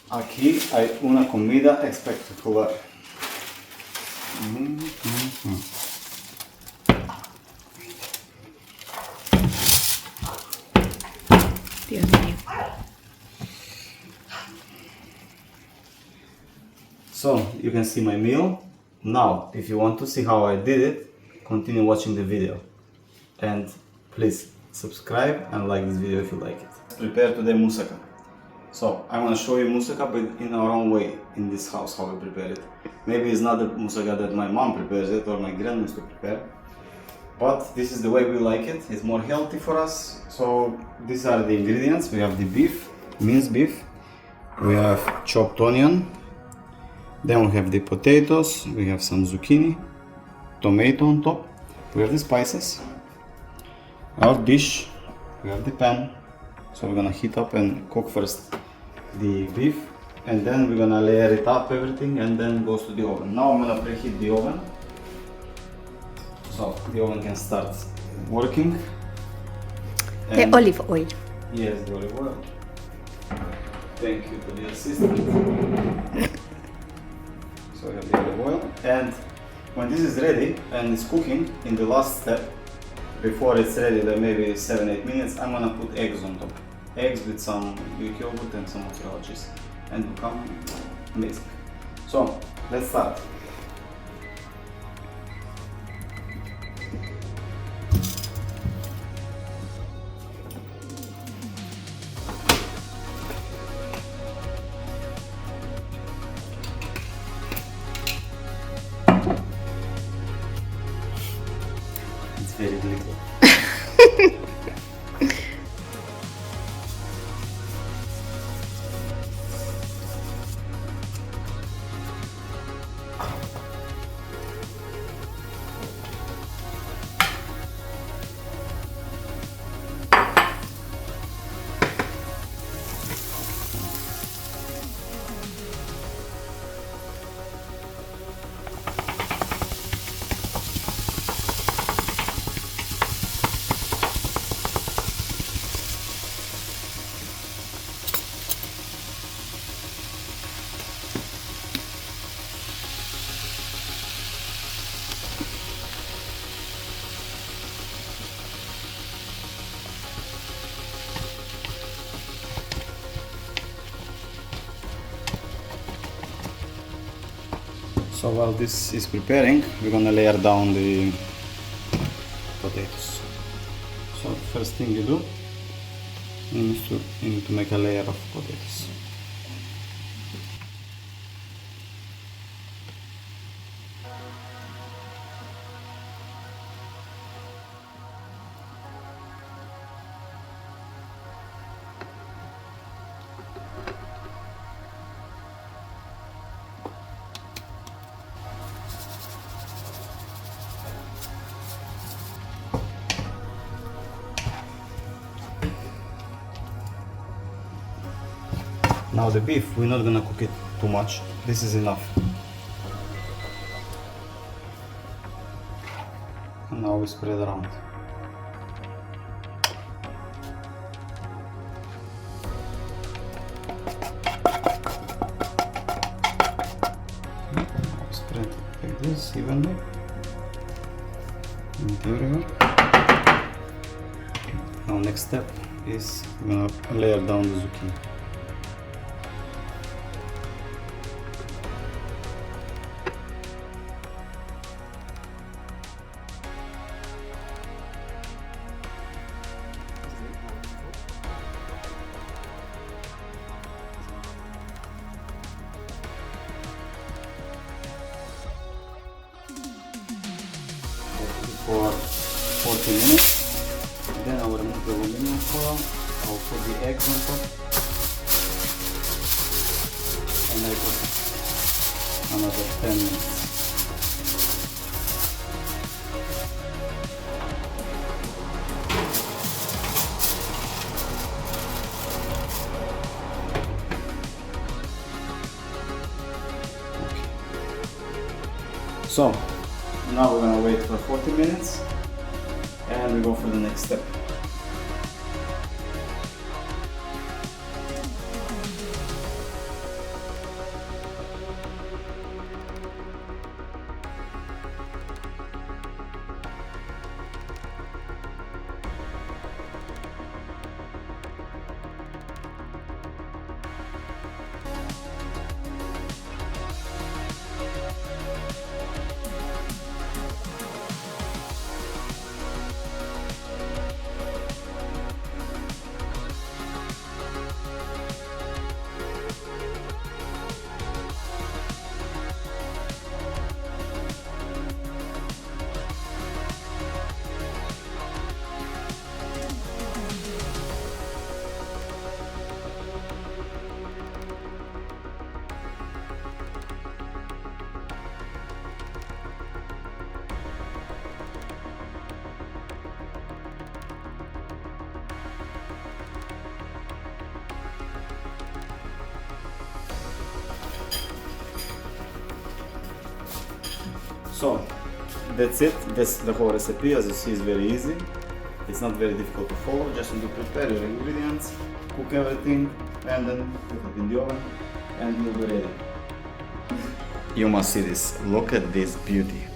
Aquí hay una comida espectacular. Dios mío. So, you can see my meal. Now, if you want to see how I did it, continue watching the video. And please subscribe and like this video if you like it. Prepare today moussaka. So, I want to show you moussaka, but in our own way, in this house, how we prepare it. Maybe it's not the moussaka that my mom prepares it or my grandma used to prepare. But this is the way we like it. It's more healthy for us. So, these are the ingredients. We have the beef, minced beef. We have chopped onion. Then we have the potatoes, we have some zucchini, tomato on top, we have the spices, our dish, we have the pan, so we're gonna heat up and cook first the beef, and then we're gonna layer it up everything and then goes to the oven. Now I'm gonna preheat the oven, so the oven can start working. The olive oil. Yes, the olive oil. Thank you to the assistant. So we have the olive oil, and when this is ready and it's cooking, in the last step, before it's ready, like maybe 7-8 minutes, I'm gonna put eggs on top. Eggs with some Greek yogurt and some mozzarella cheese, and it will come amazing. So let's start. It's very little. So while this is preparing, we're gonna layer down the potatoes. So the first thing you do is you need to make a layer of potatoes. Now the beef, we're not gonna cook it too much. This is enough. And now we spread around. Spread it like this evenly. And everywhere. Now next step is we're gonna layer down the zucchini. For 40 minutes, then I will remove the aluminum foil, I will put the eggs on top, and I cook it another 10 minutes. Okay. So, now we're gonna wait for 40 minutes and we go for the next step. So that's it, that's the whole recipe. As you see, it's very easy. It's not very difficult to follow, just need to prepare your ingredients, cook everything, and then put it in the oven, and you'll be ready. You must see this, look at this beauty.